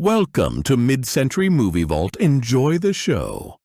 Welcome to Mid-Century Movie Vault. Enjoy the show.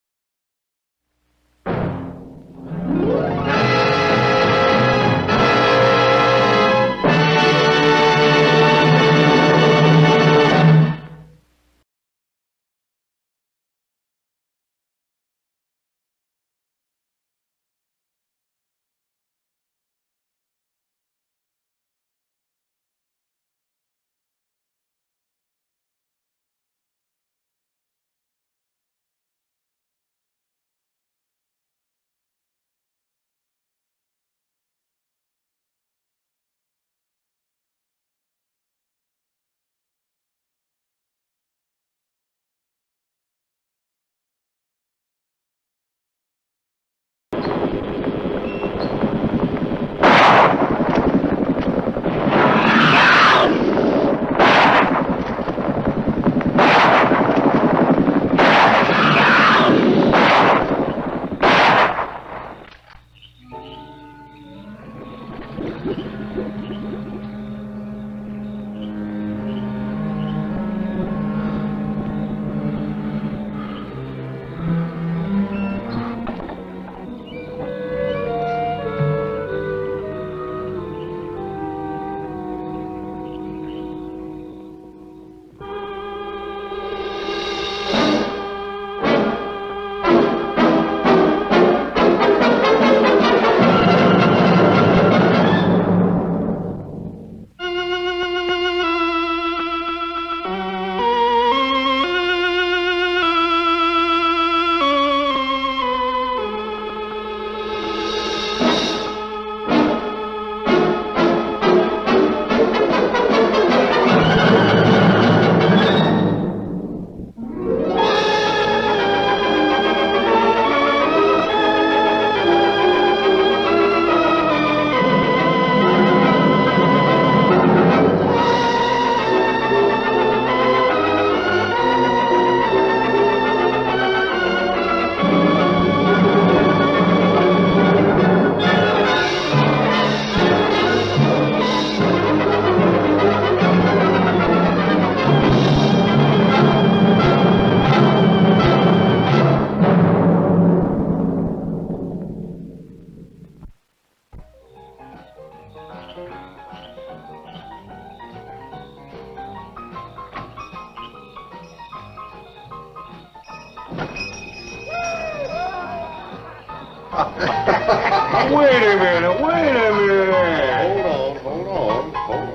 Wait a minute. Hold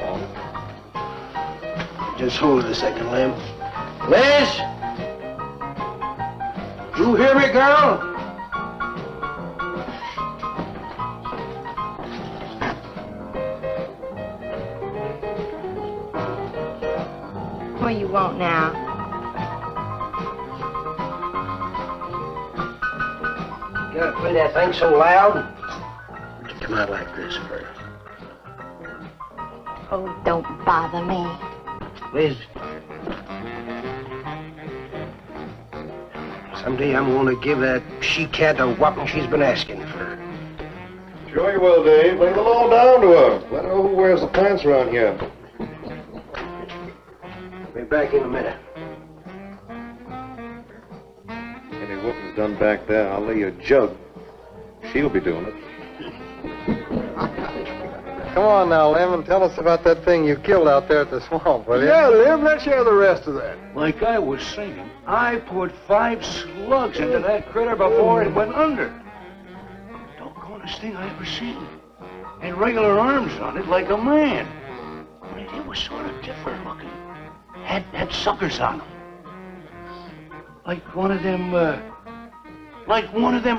on. Just hold it a second, Lem. Liz? You hear me, girl? What you want now? You gotta play that thing so loud. It come out like this first. Oh, don't bother me. Liz. Someday I'm gonna give that she-cat the whopping she's been asking for. Sure you will, Dave. Lay the law down to her. Let her know who wears the pants around here. Be back in a minute. Any whooping's done back there, I'll lay you a jug. She'll be doing it. Come on now, Lem, and tell us about that thing you killed out there at the swamp, will you? Yeah, Lem, let's hear the rest of that. Like I was saying, I put 5 slugs into that critter before it went under. Doggonest thing I ever seen. And regular arms on it like a man. I mean, it was sort of different looking. Had suckers on them. Like one of them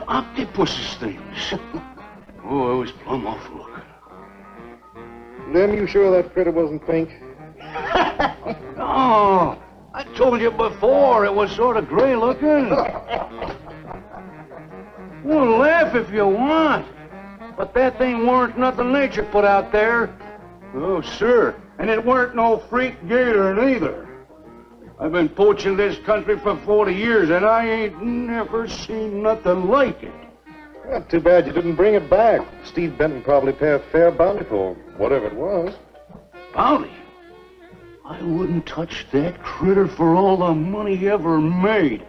octopuses things. Oh, it was plumb awful looking. Lem, you sure that critter wasn't pink? No, I told you before, it was sort of gray looking. Well, laugh if you want. But that thing weren't nothing nature put out there. Oh, sir. And it weren't no freak gator neither. I've been poaching this country for 40 years, and I ain't never seen nothing like it. Well, too bad you didn't bring it back. Steve Benton probably pay a fair bounty for whatever it was. Bounty? I wouldn't touch that critter for all the money ever made.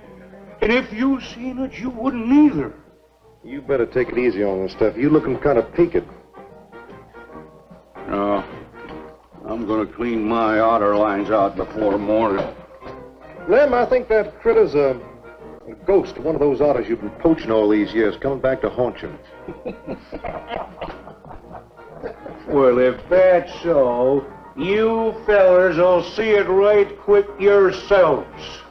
And if you seen it, you wouldn't either. You better take it easy on this stuff. You looking kind of peaked. No. I'm gonna clean my outer lines out before morning. Lem, I think that critter's a ghost, one of those otters you've been poaching all these years, coming back to haunt you. Well, if that's so, you fellers will see it right quick yourselves.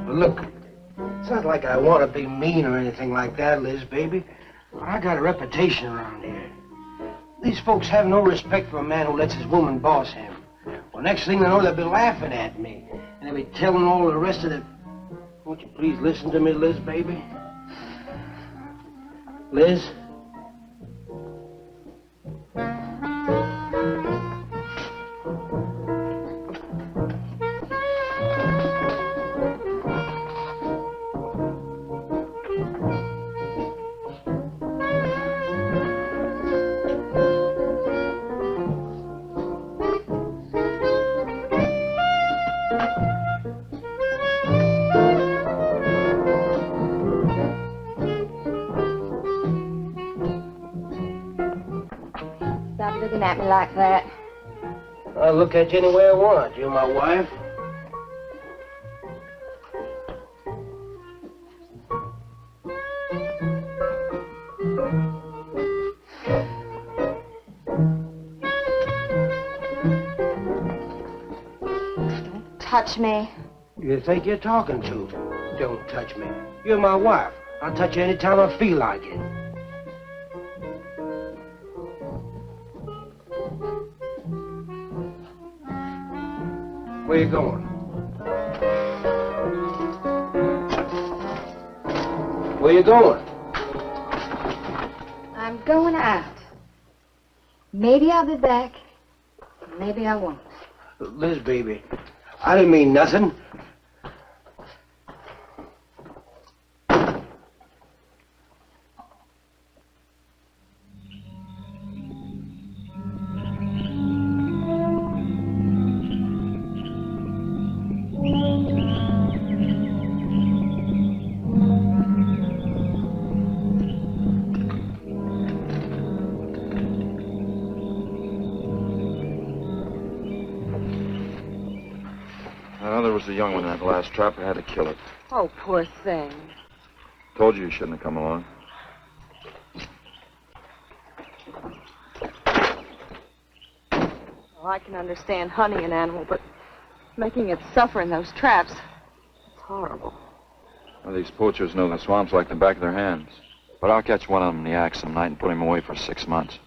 Look, it's not like I want to be mean or anything like that, Liz, baby. I got a reputation around here. These folks have no respect for a man who lets his woman boss him. Well, next thing they know, they'll be laughing at me. And they'll be telling all the rest of the... Won't you please listen to me, Liz, baby? Liz? Stop looking at me like that. I'll look at you any way I want. You're my wife. Touch me. You think you're talking to? Don't touch me. You're my wife. I'll touch you anytime I feel like it. Where you going? Where you going? I'm going out. Maybe I'll be back. Maybe I won't. Liz, baby, I didn't mean nothing. There was a young one in that last trap. I had to kill it. Oh, poor thing. Told you shouldn't have come along. Well, I can understand hunting an animal, but making it suffer in those traps, it's horrible. Well, these poachers know the swamps like the back of their hands. But I'll catch one of them in the act some night and put him away for 6 months.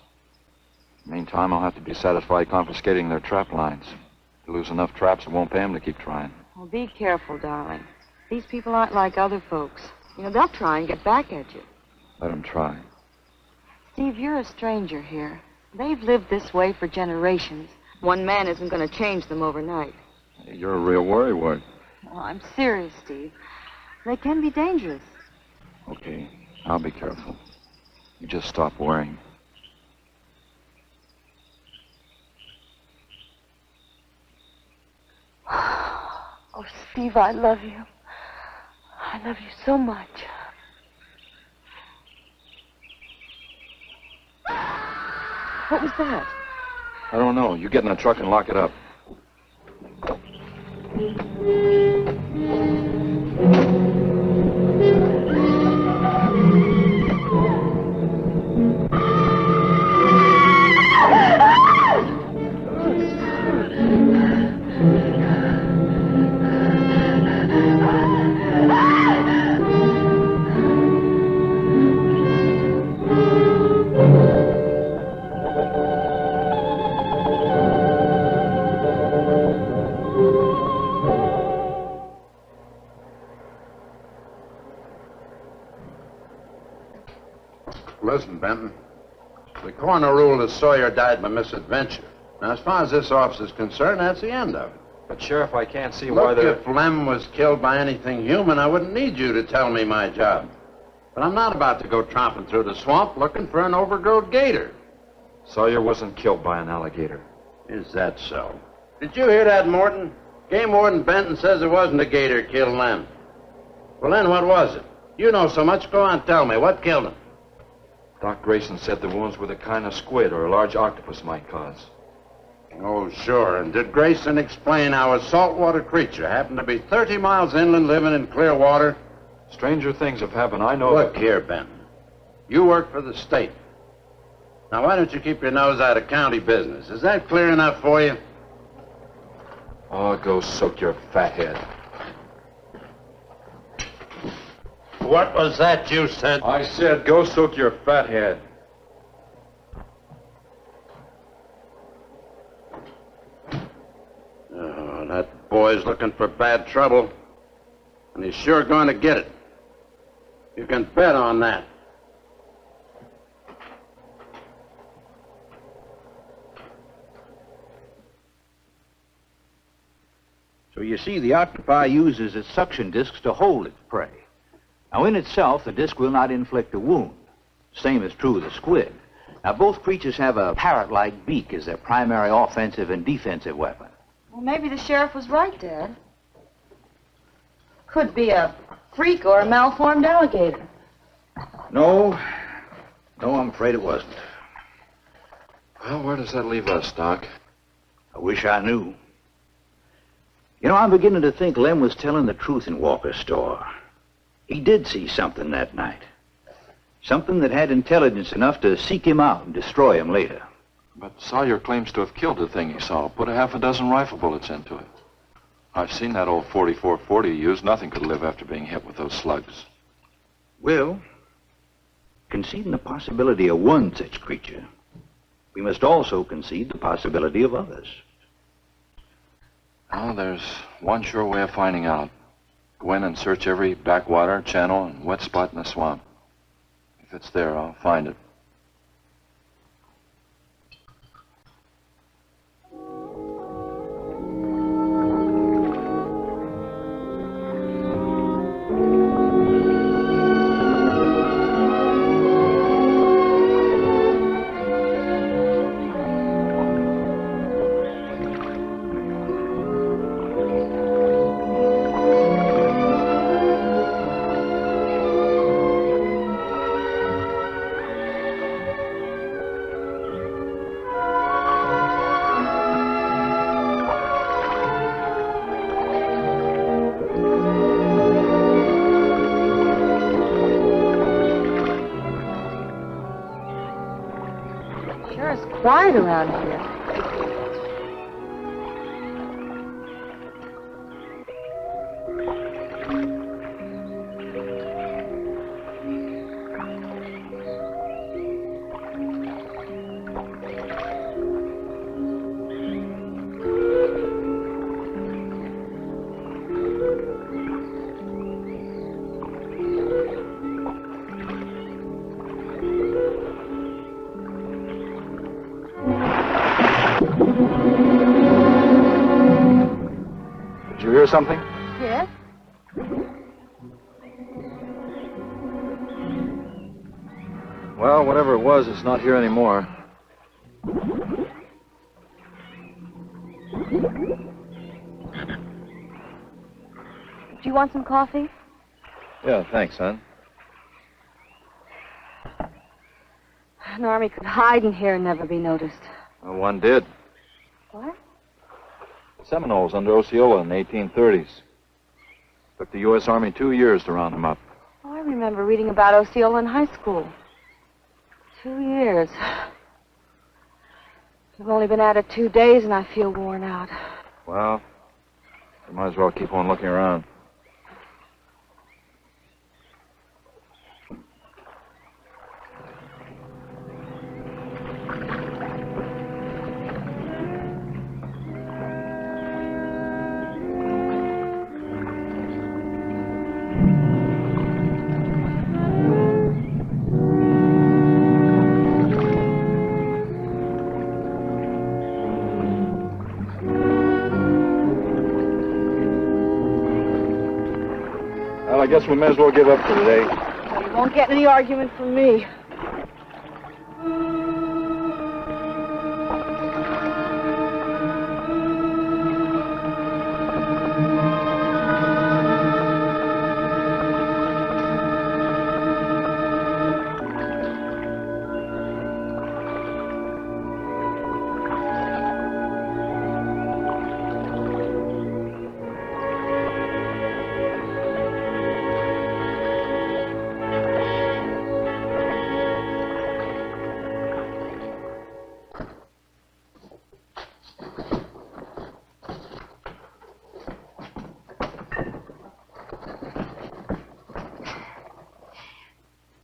Meantime, I'll have to be satisfied confiscating their trap lines. If they lose enough traps, it won't pay them to keep trying. Well, be careful, darling. These people aren't like other folks. You know, they'll try and get back at you. Let them try. Steve, you're a stranger here. They've lived this way for generations. One man isn't going to change them overnight. You're a real worrywart. Well, I'm serious, Steve. They can be dangerous. Okay, I'll be careful. You just stop worrying. Oh, Steve, I love you. I love you so much. What was that? I don't know. You get in the truck and lock it up. Listen, Benton. The coroner ruled that Sawyer died by misadventure. Now, as far as this officer's concerned, that's the end of it. But, Sheriff, I can't see why Look, they're... if Lem was killed by anything human, I wouldn't need you to tell me my job. But I'm not about to go tromping through the swamp looking for an overgrown gator. Sawyer wasn't killed by an alligator. Is that so? Did you hear that, Morton? Game Warden Benton says it wasn't a gator killed Lem. Well, then what was it? You know so much. Go on, tell me. What killed him? Doc Grayson said the wounds were the kind of squid or a large octopus might cause. Oh, sure. And did Grayson explain how a saltwater creature happened to be 30 miles inland living in clear water? Stranger things have happened. I know... Look here, Benton. You work for the state. Now, why don't you keep your nose out of county business? Is that clear enough for you? Oh, go soak your fat head. What was that you said? I said go soak your fat head. Oh, that boy's looking for bad trouble. And he's sure going to get it. You can bet on that. So you see, the octopi uses its suction discs to hold its prey. Now, in itself, the disc will not inflict a wound. Same is true of the squid. Now, both creatures have a parrot-like beak as their primary offensive and defensive weapon. Well, maybe the sheriff was right, Dad. Could be a freak or a malformed alligator. No, I'm afraid it wasn't. Well, where does that leave us, Doc? I wish I knew. You know, I'm beginning to think Lem was telling the truth in Walker's store. He did see something that night. Something that had intelligence enough to seek him out and destroy him later. But Sawyer claims to have killed the thing he saw. Put a half a dozen rifle bullets into it. I've seen that old 44-40 used. Nothing could live after being hit with those slugs. Well, conceding the possibility of one such creature, we must also concede the possibility of others. Oh, there's one sure way of finding out. Go in and search every backwater, channel, and wet spot in the swamp. If it's there, I'll find it. Quiet around here. Did you hear something? Yes? Well, whatever it was, it's not here anymore. Do you want some coffee? Yeah, thanks, son. An army could hide in here and never be noticed. Well, one did. What? Seminoles under Osceola in the 1830s. Took the U.S. Army 2 years to round them up. Oh, I remember reading about Osceola in high school. 2 years. We've only been at it 2 days and I feel worn out. Well, you might as well keep on looking around. guess we may as well give up for today. Well, you won't get any argument from me.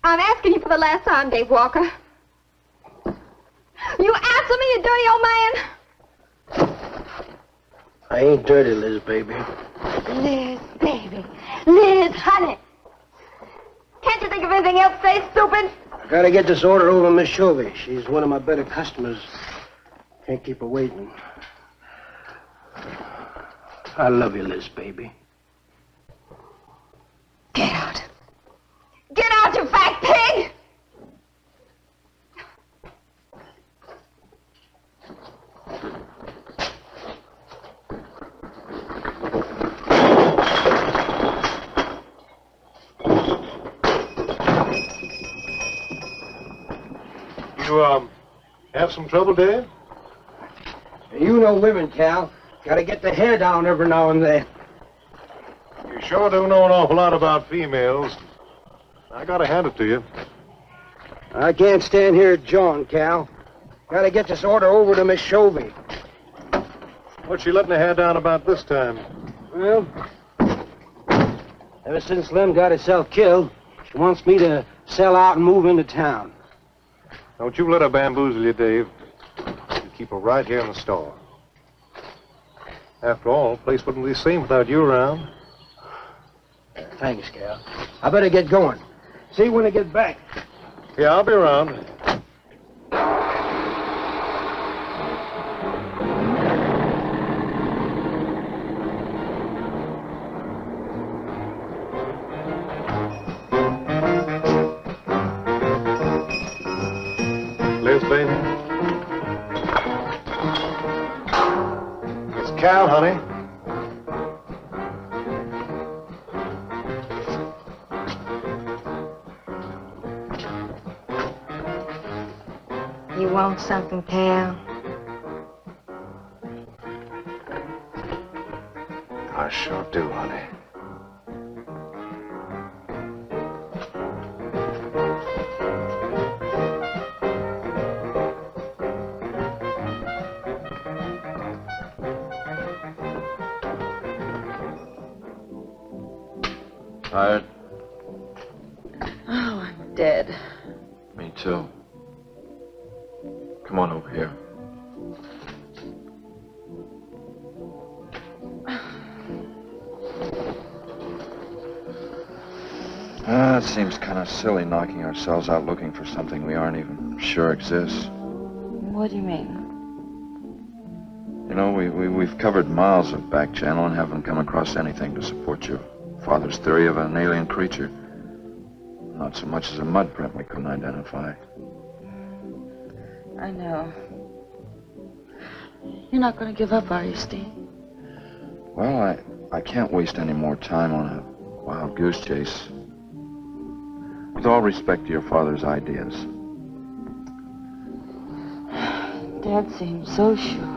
I'm asking you for the last time, Dave Walker. You answer me, you dirty old man! I ain't dirty, Liz, baby. Liz, baby. Liz, honey. Can't you think of anything else to say, stupid? I gotta get this order over to Miss Shovey. She's one of my better customers. Can't keep her waiting. I love you, Liz, baby. Get out. Get out, you fat pig! You, have some trouble, Dave? You know women, Cal. Gotta get the hair down every now and then. You sure do know an awful lot about females. I gotta hand it to you. I can't stand here jawing, Cal. Gotta get this order over to Miss Shovey. What's she letting her hair down about this time? Well, ever since Lem got herself killed, she wants me to sell out and move into town. Don't you let her bamboozle you, Dave. You keep her right here in the store. After all, the place wouldn't be the same without you around. Thanks, Cal. I better get going. See you when I get back. Yeah, I'll be around. Liz, baby. It's Cal, honey. You want something, Cal? I sure do, honey. Tired? Oh, I'm dead. Me too. Come on over here. It seems kind of silly knocking ourselves out looking for something we aren't even sure exists. What do you mean? You know, we've covered miles of back channel and haven't come across anything to support your father's theory of an alien creature. Not so much as a mud print we couldn't identify. I know. You're not going to give up, are you, Steve? Well, I can't waste any more time on a wild goose chase. With all respect to your father's ideas. Dad seems so sure.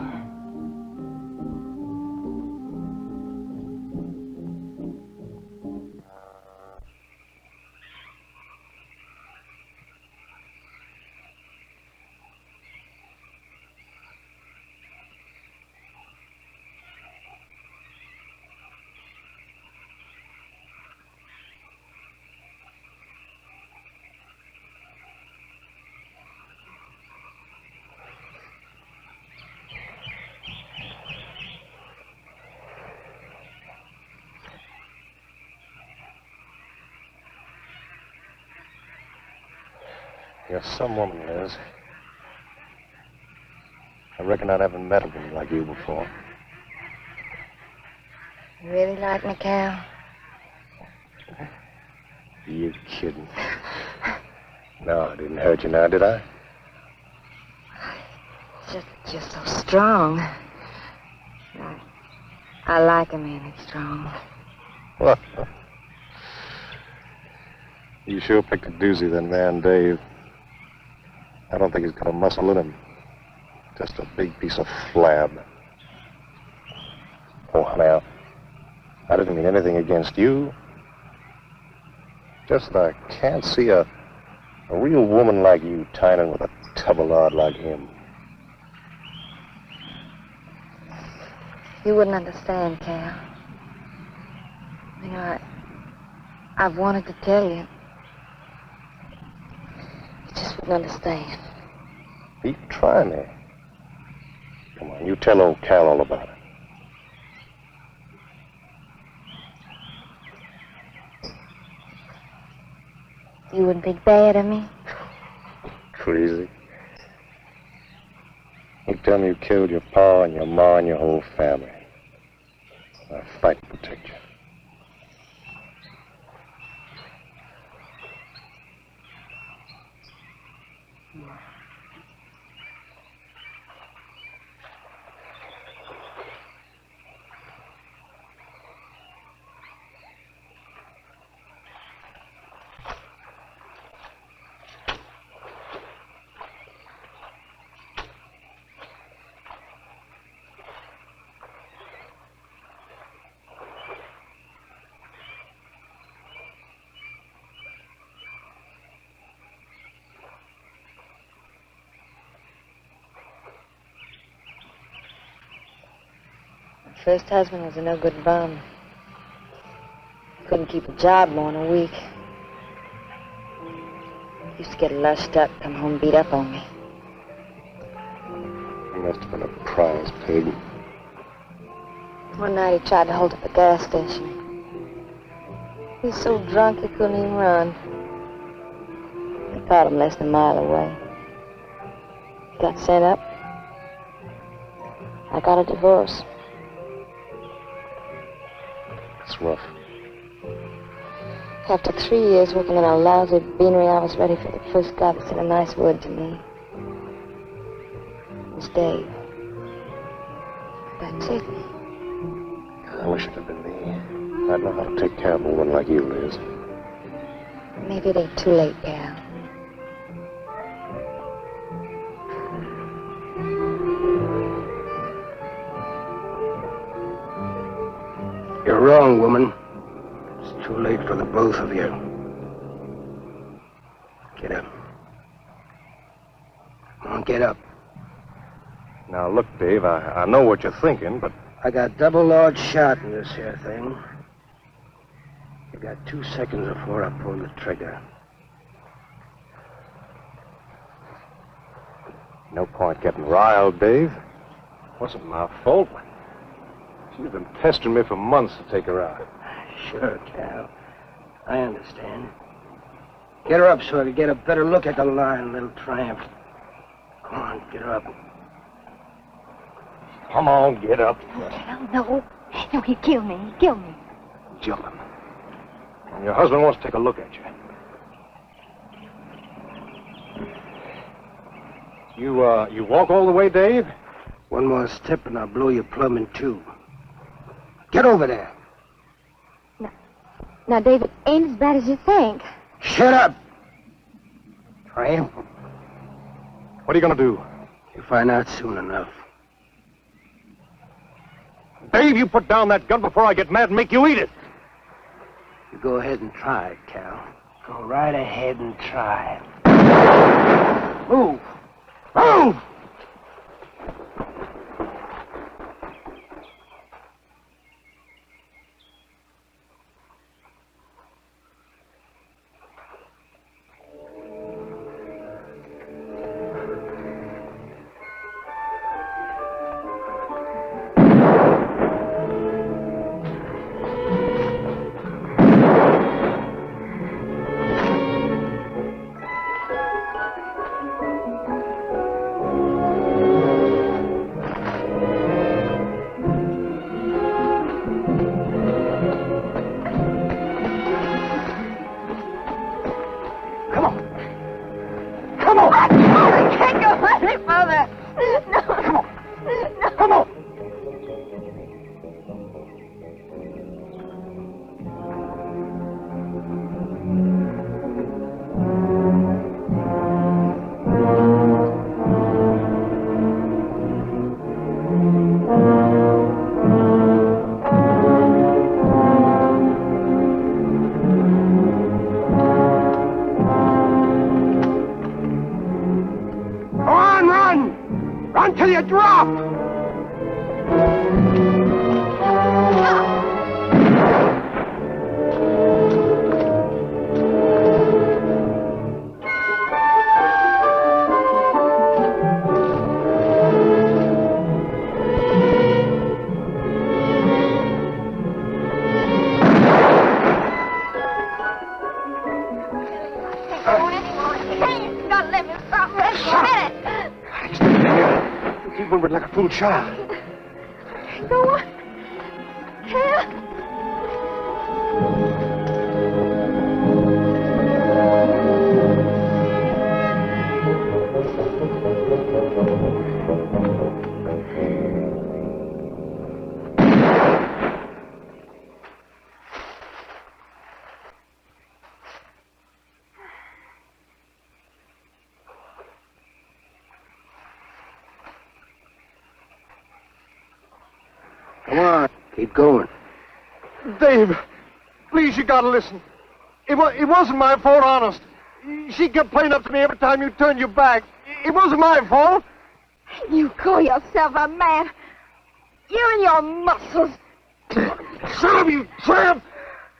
You're some woman, Liz. I reckon I haven't met a woman like you before. You really like me, Cal? You kidding? No, I didn't hurt you now, did I? Just so strong. I like a man that's strong. Well, you sure picked a doozy, then, man, Dave. I don't think he's got a muscle in him. Just a big piece of flab. Oh, now, I didn't mean anything against you. Just that I can't see a real woman like you tying in with a tubbalard like him. You wouldn't understand, Cal. You know, I've wanted to tell you. You just wouldn't understand. Be trying me. Come on, you tell old Cal all about it. You wouldn't think bad of me? Crazy. You tell me you killed your pa and your ma and your whole family. I'll fight to protect you. First husband was a no-good bum. Couldn't keep a job more than a week. Used to get lushed up, come home beat up on me. He must have been a prize pig. One night he tried to hold up a gas station. He was so drunk he couldn't even run. They caught him less than a mile away. He got sent up. I got a divorce. It's rough. After 3 years working in a lousy beanery, I was ready for the first guy that said a nice word to me. It was Dave. That's it. I wish it had been me. I'd know how to take care of a woman like you, Liz. Maybe it ain't too late, Cal. You're wrong, woman. It's too late for the both of you. Get up. Come on, get up. Now, look, Dave, I know what you're thinking, but... I got double large shot in this here thing. You got 2 seconds before I pull the trigger. No point getting riled, Dave. Wasn't my fault. She's been pestering me for months to take her out. Sure, Cal. I understand. Get her up so I can get a better look at the line, little tramp. Come on, get her up. Come on, get up. Cal, no. No, he'd kill me. He'd kill me. Jumping. And your husband wants to take a look at you. You walk all the way, Dave? One more step and I'll blow you plumb in two. Get over there. Now, David, ain't as bad as you think. Shut up! Tramp. What are you going to do? You'll find out soon enough. Dave, you put down that gun before I get mad and make you eat it. You go ahead and try it, Cal. Go right ahead and try it. Move! Move! Come on! I can't go any further. No. Come on! No. Come on! Run till you drop! You gotta let me stop right in a minute. Keep moving like a fool child. Go on. Can't. Come on, keep going. Dave, please, you gotta listen. It wasn't my fault, honest. She kept playing up to me every time you turned your back. It wasn't my fault. You call yourself a man. You and your muscles. Shut up, you tramp!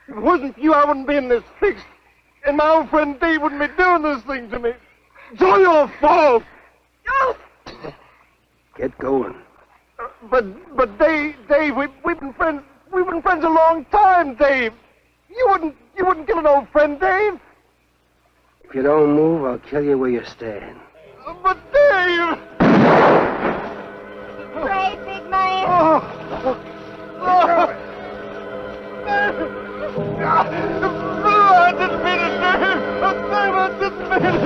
If it wasn't for you, I wouldn't be in this fix. And my old friend Dave wouldn't be doing this thing to me. It's all your fault. Oh. Get going. But Dave, we've been friends. We've been friends a long time, Dave. You wouldn't kill an old friend, Dave. If you don't move, I'll kill you where you stand. But Dave. Brave, big man. I didn't mean it, Dave. Dave, I didn't mean it.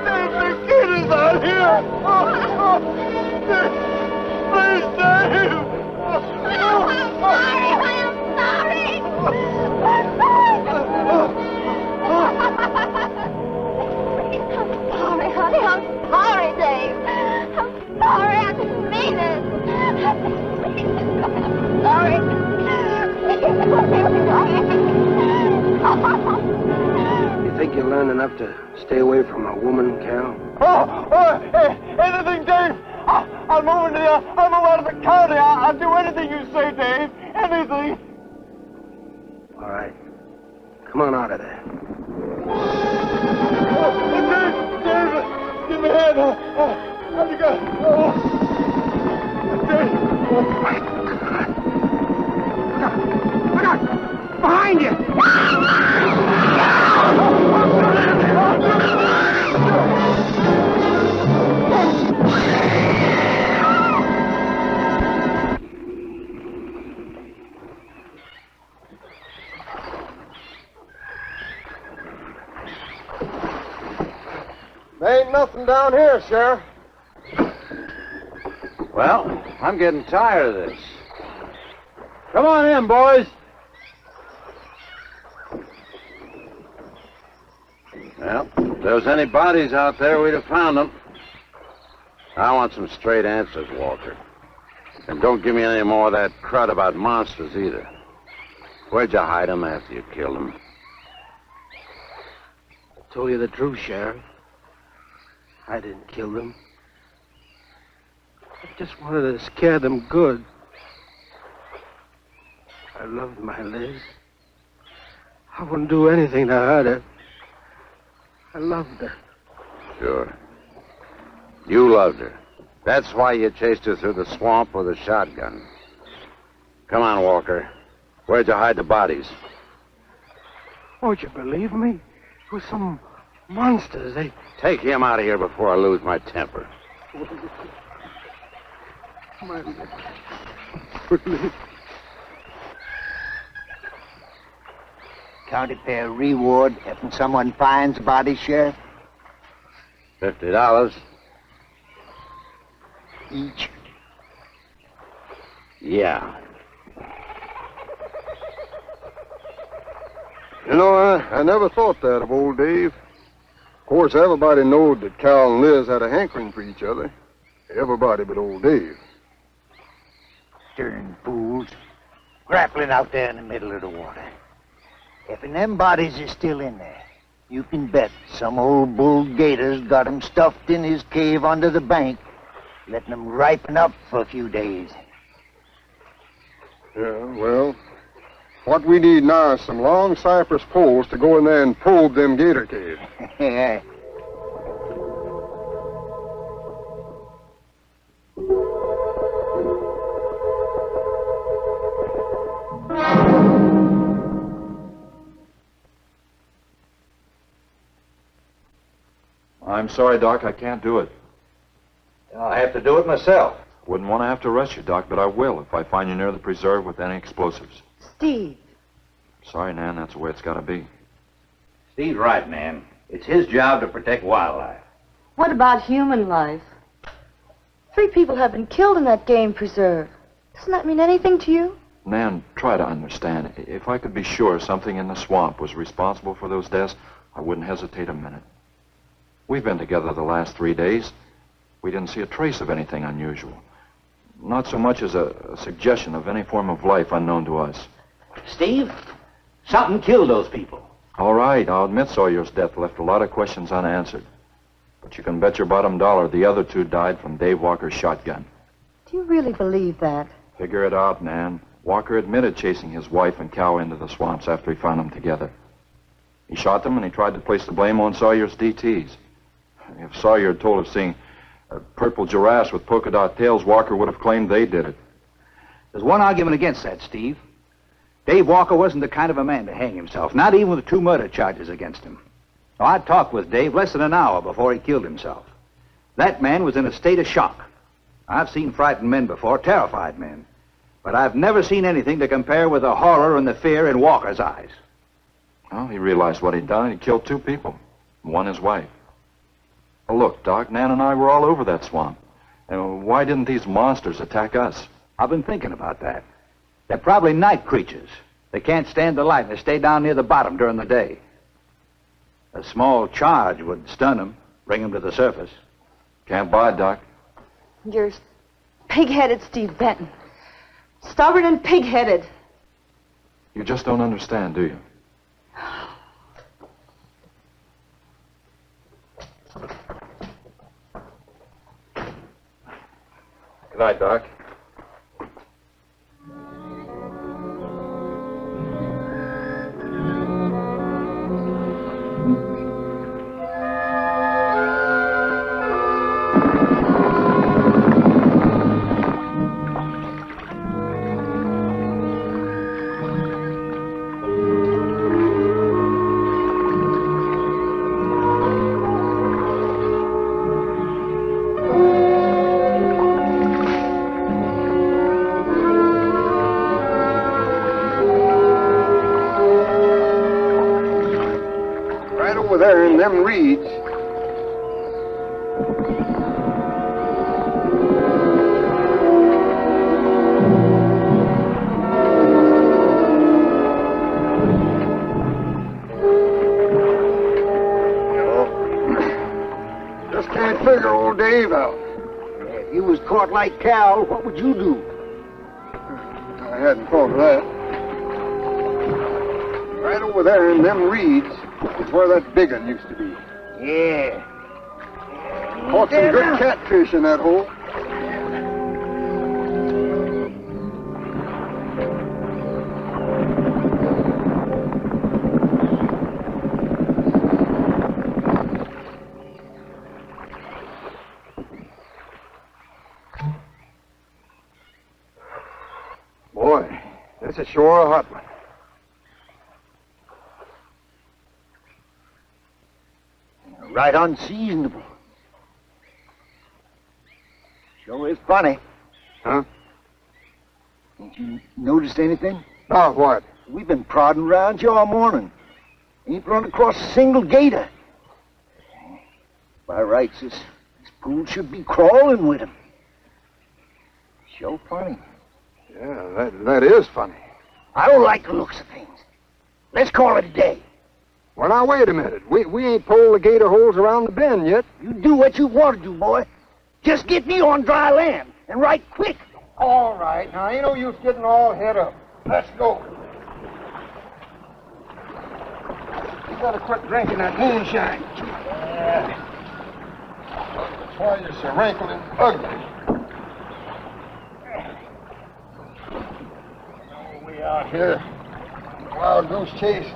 Dave, the kid is out here. Dave, please, Dave. I'm sorry. I'm sorry, honey. I'm sorry, Dave. I'm sorry. I didn't mean it. I'm sorry. You think you learned enough to stay away from a woman, Cal? Anything, Dave. I'll move out of the county. I'll do anything you say, Dave. Anything. All right. Come on out of there. Dave, give me a hand. How'd you go? Dave. Look out! Behind you! There ain't nothing down here, Sheriff. Well, I'm getting tired of this. Come on in, boys. Well, if there was any bodies out there, we'd have found them. I want some straight answers, Walter. And don't give me any more of that crud about monsters either. Where'd you hide them after you killed them? I told you the truth, Sheriff. I didn't kill them. I just wanted to scare them good. I loved my Liz. I wouldn't do anything to hurt her. I loved her. Sure. You loved her. That's why you chased her through the swamp with a shotgun. Come on, Walker. Where'd you hide the bodies? Won't you believe me? It was some monsters. They... Take him out of here before I lose my temper. My... County fair reward if someone finds a body, Sheriff? $50. Each. Yeah. You know, I never thought that of old Dave. Of course, everybody knowed that Cal and Liz had a hankering for each other. Everybody but old Dave. Darn fools. Grappling out there in the middle of the water. If them bodies is still in there, you can bet some old bull gator's got 'em stuffed in his cave under the bank, letting 'em ripen up for a few days. Yeah, well, what we need now is some long cypress poles to go in there and probe them gator caves. Yeah. I'm sorry, Doc, I can't do it. I'll have to do it myself. Wouldn't want to have to arrest you, Doc, but I will if I find you near the preserve with any explosives. Steve. Sorry, Nan, that's the way it's got to be. Steve's right, Nan. It's his job to protect wildlife. What about human life? 3 people have been killed in that game preserve. Doesn't that mean anything to you? Nan, try to understand. If I could be sure something in the swamp was responsible for those deaths, I wouldn't hesitate a minute. We've been together the last 3 days. We didn't see a trace of anything unusual. Not so much as a suggestion of any form of life unknown to us. Steve, something killed those people. All right, I'll admit Sawyer's death left a lot of questions unanswered. But you can bet your bottom dollar the other 2 died from Dave Walker's shotgun. Do you really believe that? Figure it out, Nan. Walker admitted chasing his wife and cow into the swamps after he found them together. He shot them and he tried to place the blame on Sawyer's DTs. If Sawyer had told of seeing purple giraffes with polka dot tails, Walker would have claimed they did it. There's one argument against that, Steve. Dave Walker wasn't the kind of a man to hang himself, not even with 2 murder charges against him. Now, I talked with Dave less than an hour before he killed himself. That man was in a state of shock. I've seen frightened men before, terrified men. But I've never seen anything to compare with the horror and the fear in Walker's eyes. Well, he realized what he'd done. He killed 2 people, one his wife. Well, look, Doc, Nan and I were all over that swamp. And why didn't these monsters attack us? I've been thinking about that. They're probably night creatures. They can't stand the light and they stay down near the bottom during the day. A small charge would stun them, bring them to the surface. Can't buy it, Doc. You're pig-headed, Steve Benton. Stubborn and pig-headed. You just don't understand, do you? Good night, Doc. Over there in them reeds. Just can't figure old Dave out. If you was caught like Cal, what would you do? I hadn't thought of that. Right over there in them reeds is where that big one used to be. Yeah. Caught some good catfish in that hole. Boy, this is sure a hot one. Right unseasonable. Sure is funny. Huh? Ain't you noticed anything? Oh, what? We've been prodding around you all morning. Ain't run across a single gator. By rights, this pool should be crawling with 'em. Sure funny. Yeah, that is funny. I don't like the looks of things. Let's call it a day. Well, now, wait a minute. We ain't pulled the gator holes around the bend yet. You do what you want to do, boy. Just get me on dry land, and right quick. All right. Now, ain't no use getting all head up. Let's go. You better quit drinking that moonshine. That's why you're so wrinkled and ugly. We out here, wild goose chase.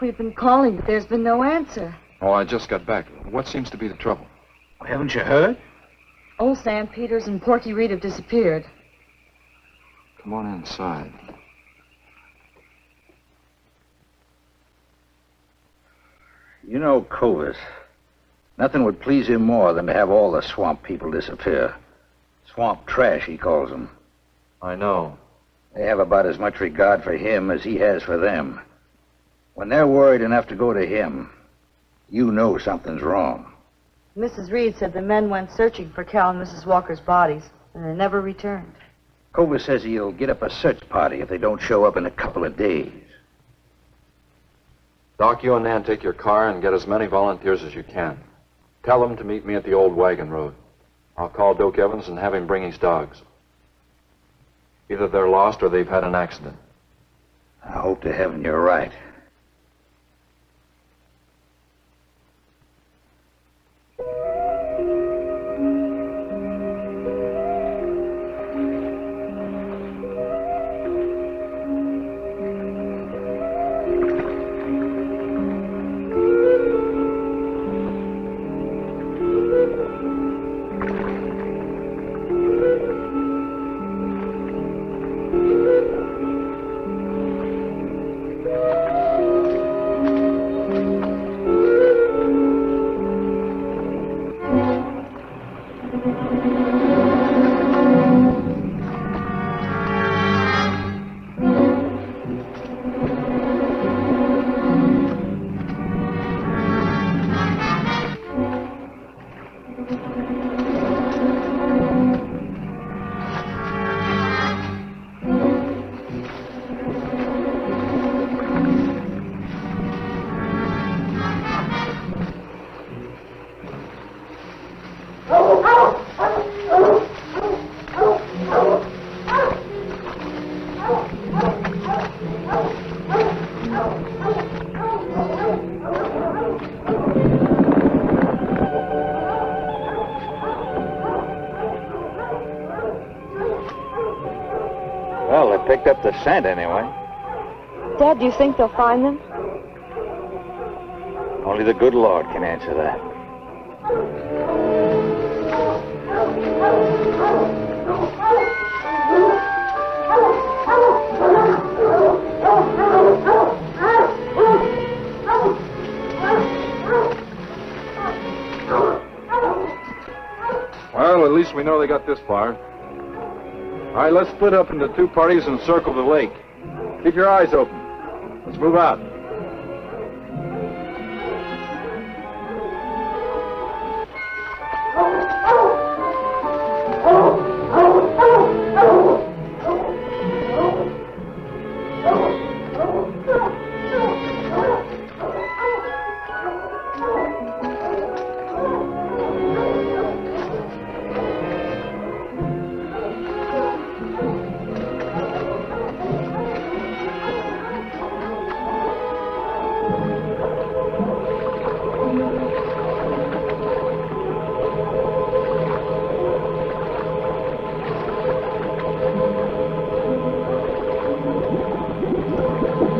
We've been calling, but there's been no answer. Oh, I just got back. What seems to be the trouble? Haven't you heard? Old Sam Peters and Porky Reed have disappeared. Come on inside. You know Clovis. Nothing would please him more than to have all the swamp people disappear. Swamp trash, he calls them. I know. They have about as much regard for him as he has for them. When they're worried enough to go to him, you know something's wrong. Mrs. Reed said the men went searching for Cal and Mrs. Walker's bodies, and they never returned. Clovis says he'll get up a search party if they don't show up in a couple of days. Doc, you and Nan take your car and get as many volunteers as you can. Tell them to meet me at the old wagon road. I'll call Doak Evans and have him bring his dogs. Either they're lost or they've had an accident. I hope to heaven you're right. Well, they picked up the scent anyway. Dad, do you think they'll find them? Only the good Lord can answer that. Well, at least we know they got this far. All right, let's split up into two parties and circle the lake. Keep your eyes open. Let's move out.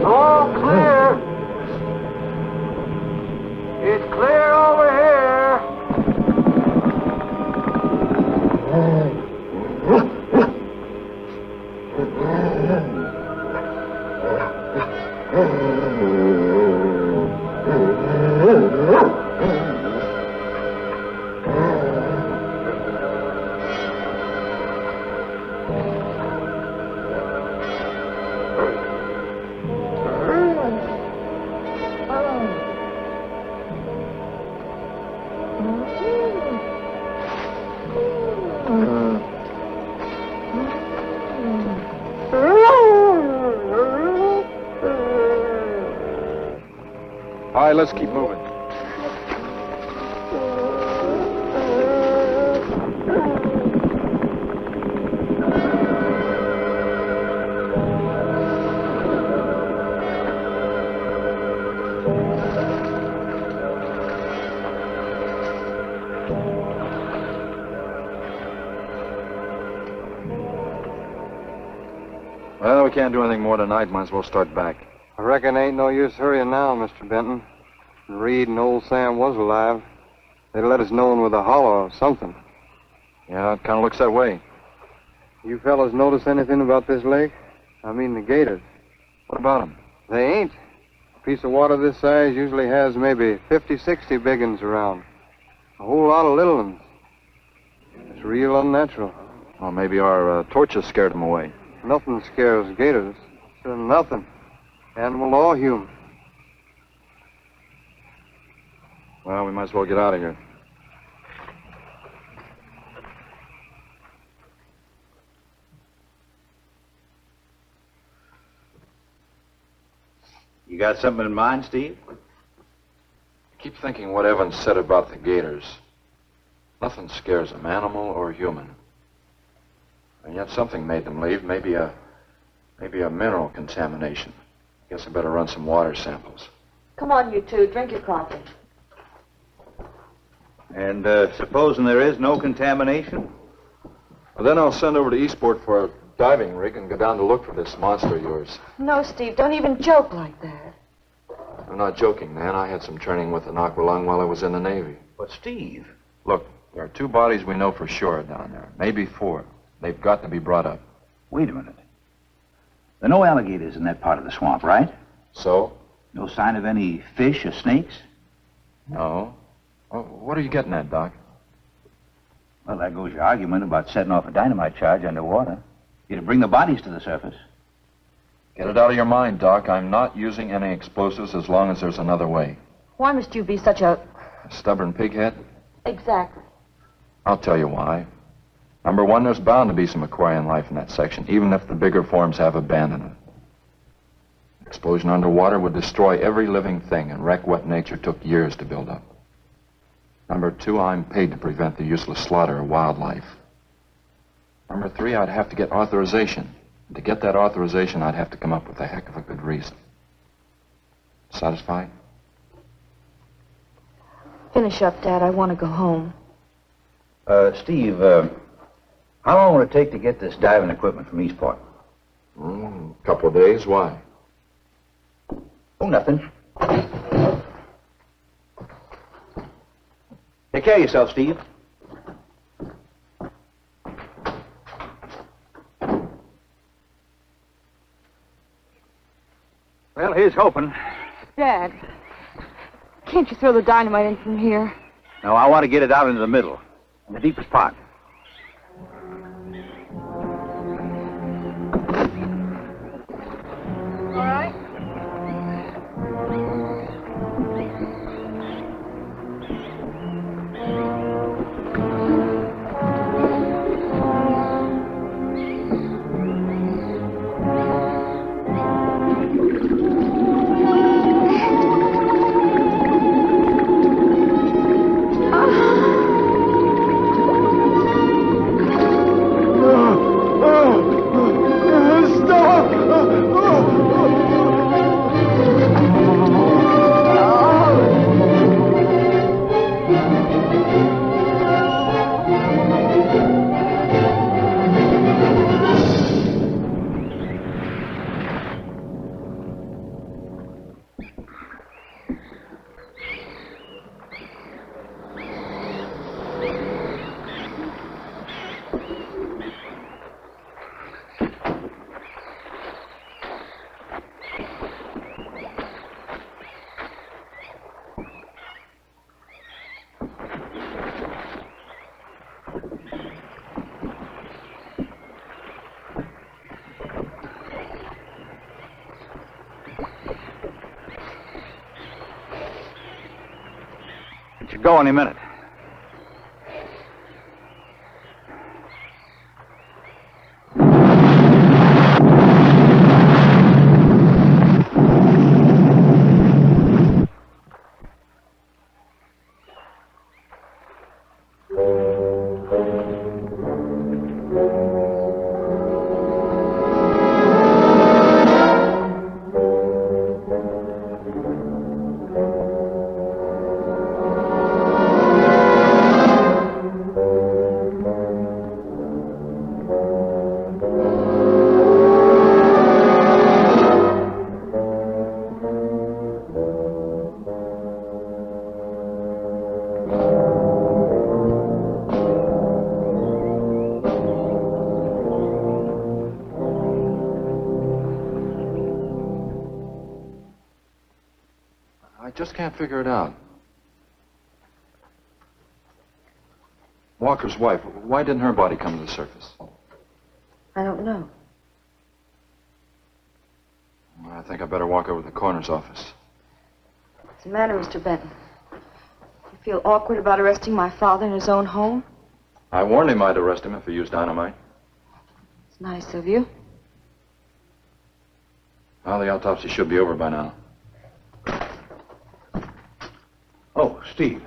All clear. It's clear over here. All right, let's keep moving. Well, we can't do anything more tonight. Might as well start back. I reckon ain't no use hurrying now, Mr. Benton. Reed and old Sam was alive. They'd let us know with a holler or something. Yeah, it kind of looks that way. You fellas notice anything about this lake? I mean the gators. What about them? They ain't. A piece of water this size usually has maybe 50, 60 big uns around. A whole lot of little ones. It's real unnatural. Well, maybe our torches scared them away. Nothing scares gators. Nothing. Animal or human. Well, we might as well get out of here. You got something in mind, Steve? I keep thinking what Evans said about the gators. Nothing scares them, animal or human. And yet something made them leave. Maybe a mineral contamination. Guess I better run some water samples. Come on, you two. Drink your coffee. And supposing there is no contamination? Well, then I'll send over to Eastport for a diving rig and go down to look for this monster of yours. No, Steve, don't even joke like that. I'm not joking, man. I had some training with an aqualung while I was in the Navy. But, Steve... Look, there are 2 bodies we know for sure down there. Maybe 4. They've got to be brought up. Wait a minute. There are no alligators in that part of the swamp, right? So? No sign of any fish or snakes? No. Well, what are you getting at, Doc? Well, there goes your argument about setting off a dynamite charge underwater. You'd bring the bodies to the surface. Get it out of your mind, Doc. I'm not using any explosives as long as there's another way. Why must you be such a... A stubborn pighead? Exactly. I'll tell you why. Number 1, there's bound to be some aquarian life in that section, even if the bigger forms have abandoned it. Explosion underwater would destroy every living thing and wreck what nature took years to build up. Number 2, I'm paid to prevent the useless slaughter of wildlife. Number 3, I'd have to get authorization. And to get that authorization, I'd have to come up with a heck of a good reason. Satisfied? Finish up, Dad. I want to go home. Steve, how long will it take to get this diving equipment from Eastport? A couple of days. Why? Oh, nothing. Take care of yourself, Steve. Well, here's hoping. Dad, can't you throw the dynamite in from here? No, I want to get it out into the middle, in the deepest part. All right. It should go any minute. I just can't figure it out. Walker's wife, why didn't her body come to the surface? I don't know. I think I better walk over to the coroner's office. What's the matter, Mr. Benton? You feel awkward about arresting my father in his own home? I warned him I'd arrest him if he used dynamite. It's nice of you. Well, the autopsy should be over by now. Oh, Steve.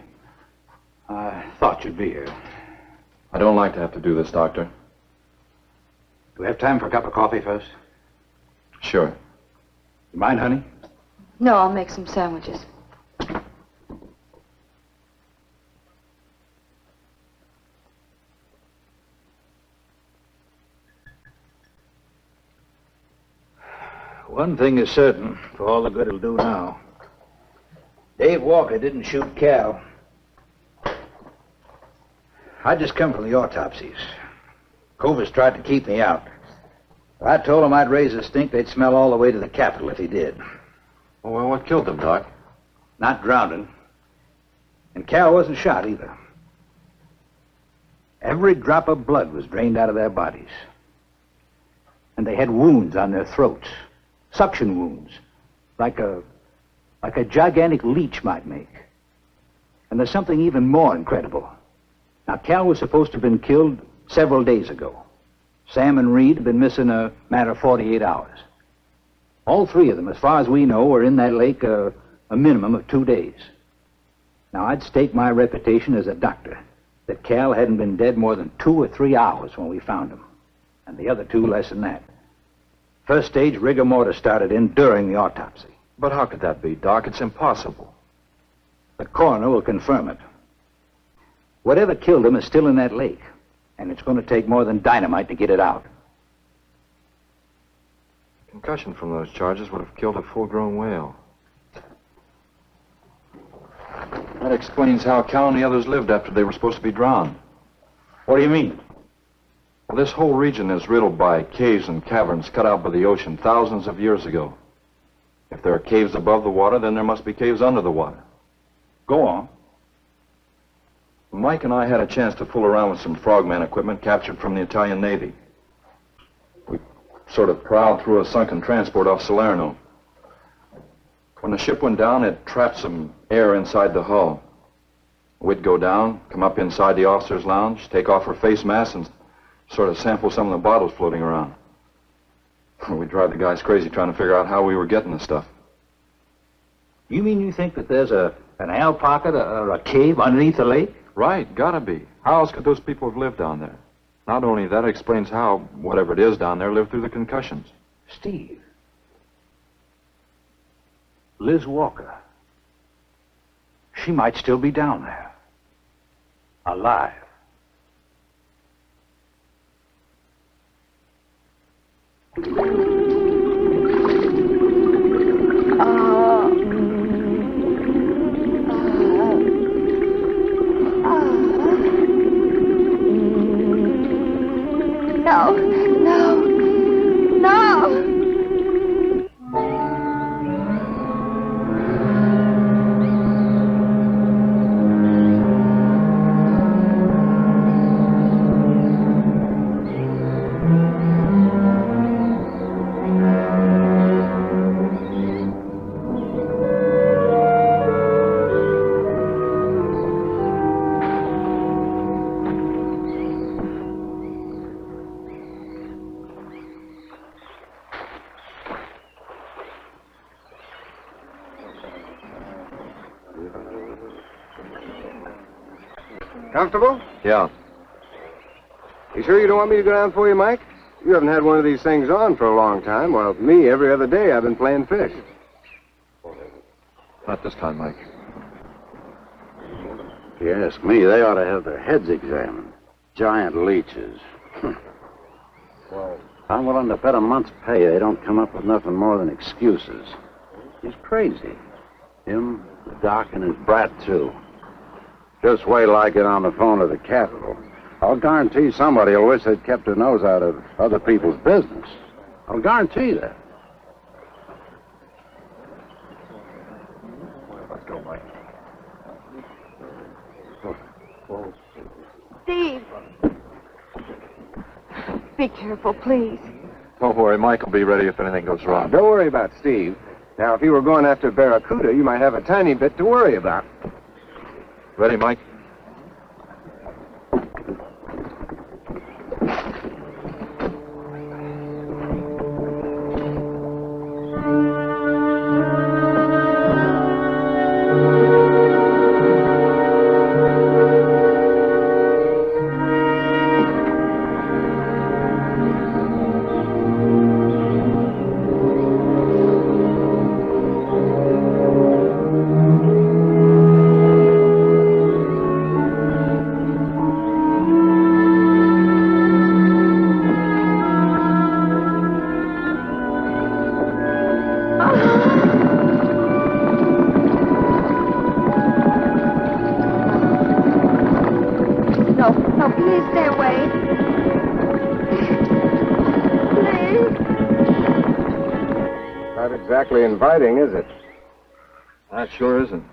I thought you'd be here. I don't like to have to do this, Doctor. Do we have time for a cup of coffee first? Sure. You mind, honey? No, I'll make some sandwiches. One thing is certain, for all the good it'll do now. Dave Walker didn't shoot Cal. I just come from the autopsies. Covers tried to keep me out. I told him I'd raise a stink they'd smell all the way to the Capitol if he did. Well, what killed them, Doc? Not drowning. And Cal wasn't shot either. Every drop of blood was drained out of their bodies. And they had wounds on their throats. Suction wounds. Like a gigantic leech might make. And there's something even more incredible. Now, Cal was supposed to have been killed several days ago. Sam and Reed have been missing a matter of 48 hours. All three of them, as far as we know, were in that lake a minimum of 2 days. Now, I'd stake my reputation as a doctor that Cal hadn't been dead more than 2 or 3 hours when we found him. And the other two less than that. First stage rigor mortis started in during the autopsy. But how could that be, Doc? It's impossible. The coroner will confirm it. Whatever killed him is still in that lake, and it's going to take more than dynamite to get it out. Concussion from those charges would have killed a full-grown whale. That explains how Cal and the others lived after they were supposed to be drowned. What do you mean? Well, this whole region is riddled by caves and caverns cut out by the ocean thousands of years ago. If there are caves above the water, then there must be caves under the water. Go on. Mike and I had a chance to fool around with some frogman equipment captured from the Italian Navy. We sort of prowled through a sunken transport off Salerno. When the ship went down, it trapped some air inside the hull. We'd go down, come up inside the officer's lounge, take off her face mask, and sort of sample some of the bottles floating around. We'd drive the guys crazy trying to figure out how we were getting the stuff. You mean you think that there's an air pocket or a cave underneath the lake? Right, gotta be. How else could those people have lived down there? Not only that, it explains how, whatever it is down there, lived through the concussions. Steve. Liz Walker. She might still be down there. Alive. No, no, no. Comfortable? Yeah. You sure you don't want me to go down for you, Mike? You haven't had one of these things on for a long time. Well, me, every other day I've been playing fish. Not this time, Mike. If you ask me, they ought to have their heads examined. Giant leeches. Well, I'm willing to bet a month's pay they don't come up with nothing more than excuses. He's crazy. Him, the doc, and his brat, too. Just wait till I get on the phone to the Capitol. I'll guarantee somebody will wish they'd kept their nose out of other people's business. I'll guarantee that. Let's go, Mike. Steve. Be careful, please. Don't worry, Mike will be ready if anything goes wrong. Don't worry about Steve. Now, if you were going after Barracuda, you might have a tiny bit to worry about. Ready, Mike? No, please stay away. Please. Not exactly inviting, is it? That sure isn't.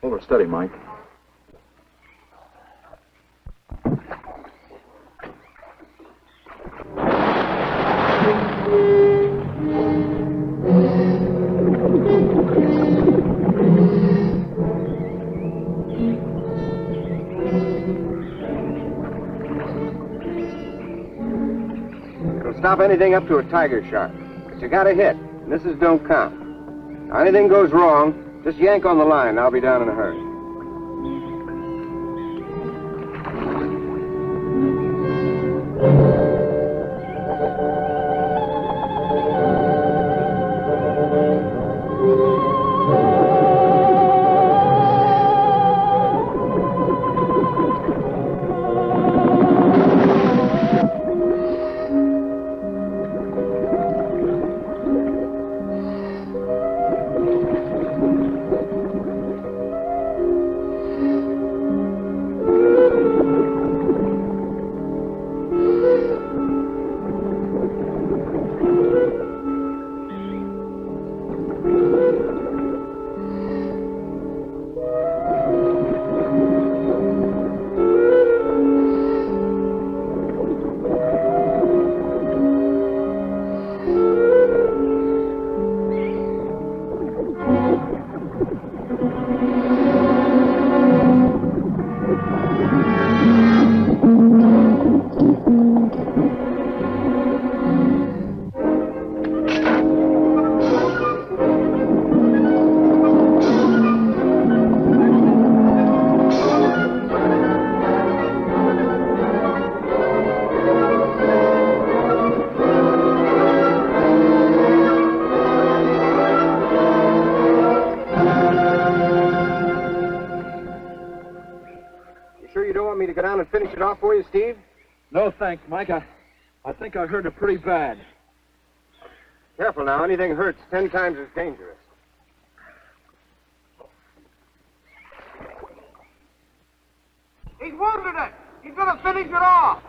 Hold her steady, Mike. It'll stop anything up to a tiger shark. But you got to hit. Misses don't count. Now, anything goes wrong, just yank on the line. I'll be down in a hurry. it off for you, Steve? No, thanks, Mike. I think I hurt it pretty bad. Careful now. Anything hurts 10 times as dangerous. He's wounded it. He's going to finish it off.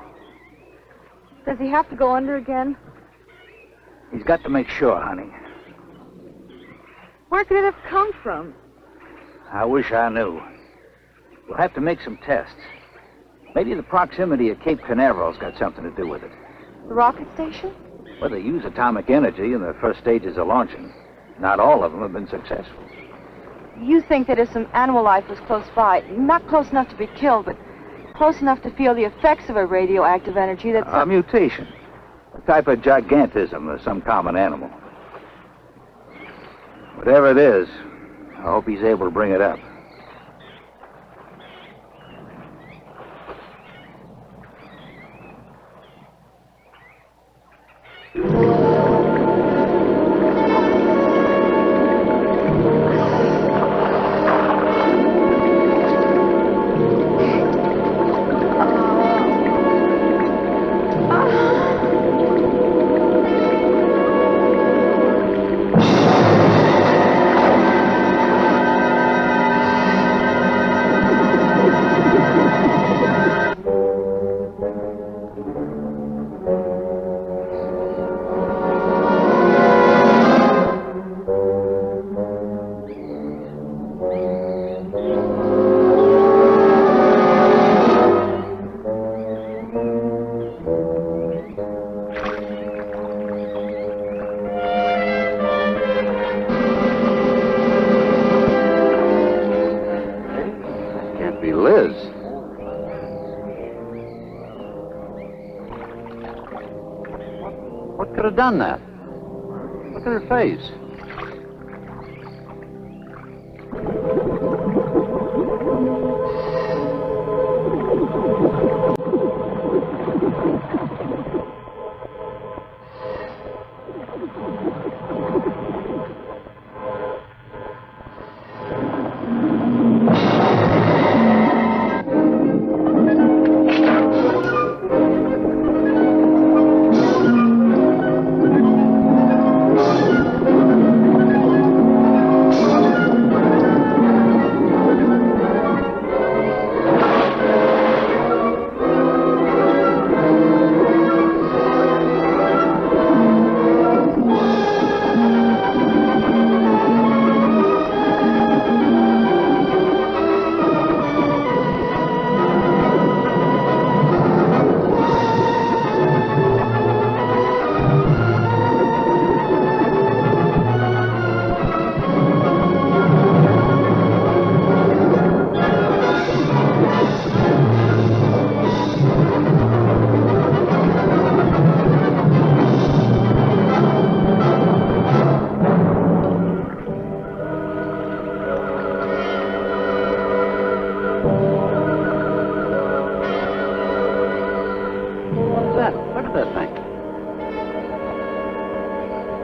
Does he have to go under again? He's got to make sure, honey. Where could it have come from? I wish I knew. We'll have to make some tests. Maybe the proximity of Cape Canaveral's got something to do with it. The rocket station? Well, they use atomic energy in the first stages of launching. Not all of them have been successful. You think that if some animal life was close by, not close enough to be killed, but close enough to feel the effects of a radioactive energy that's... A mutation. A type of gigantism of some common animal. Whatever it is, I hope he's able to bring it up. What could have done that? Look at her face.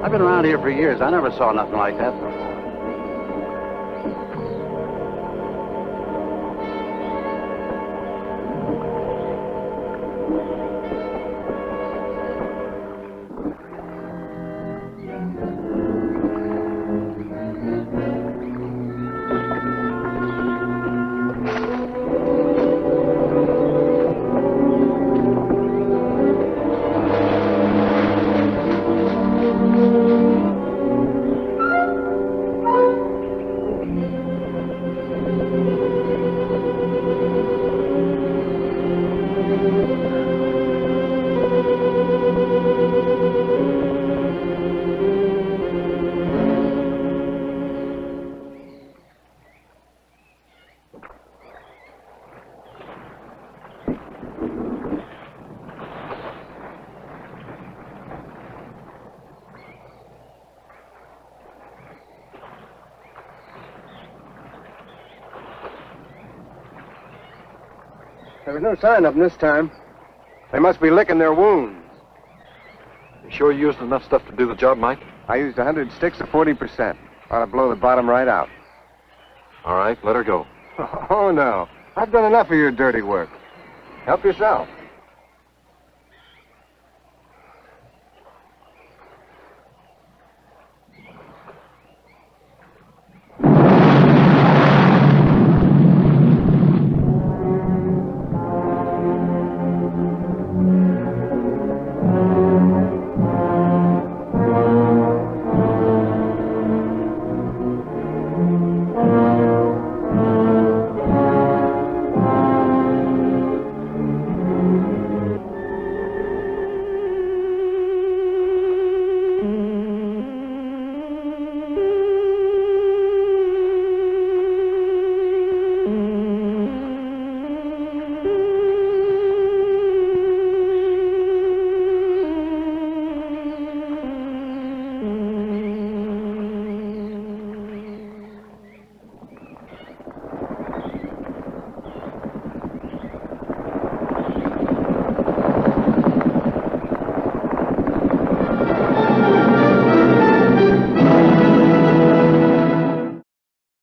I've been around here for years. I never saw nothing like that before. There was no sign of them this time. They must be licking their wounds. You sure you used enough stuff to do the job, Mike? I used 100 sticks of 40%. Ought to blow the bottom right out. All right, let her go. Oh, no. I've done enough of your dirty work. Help yourself.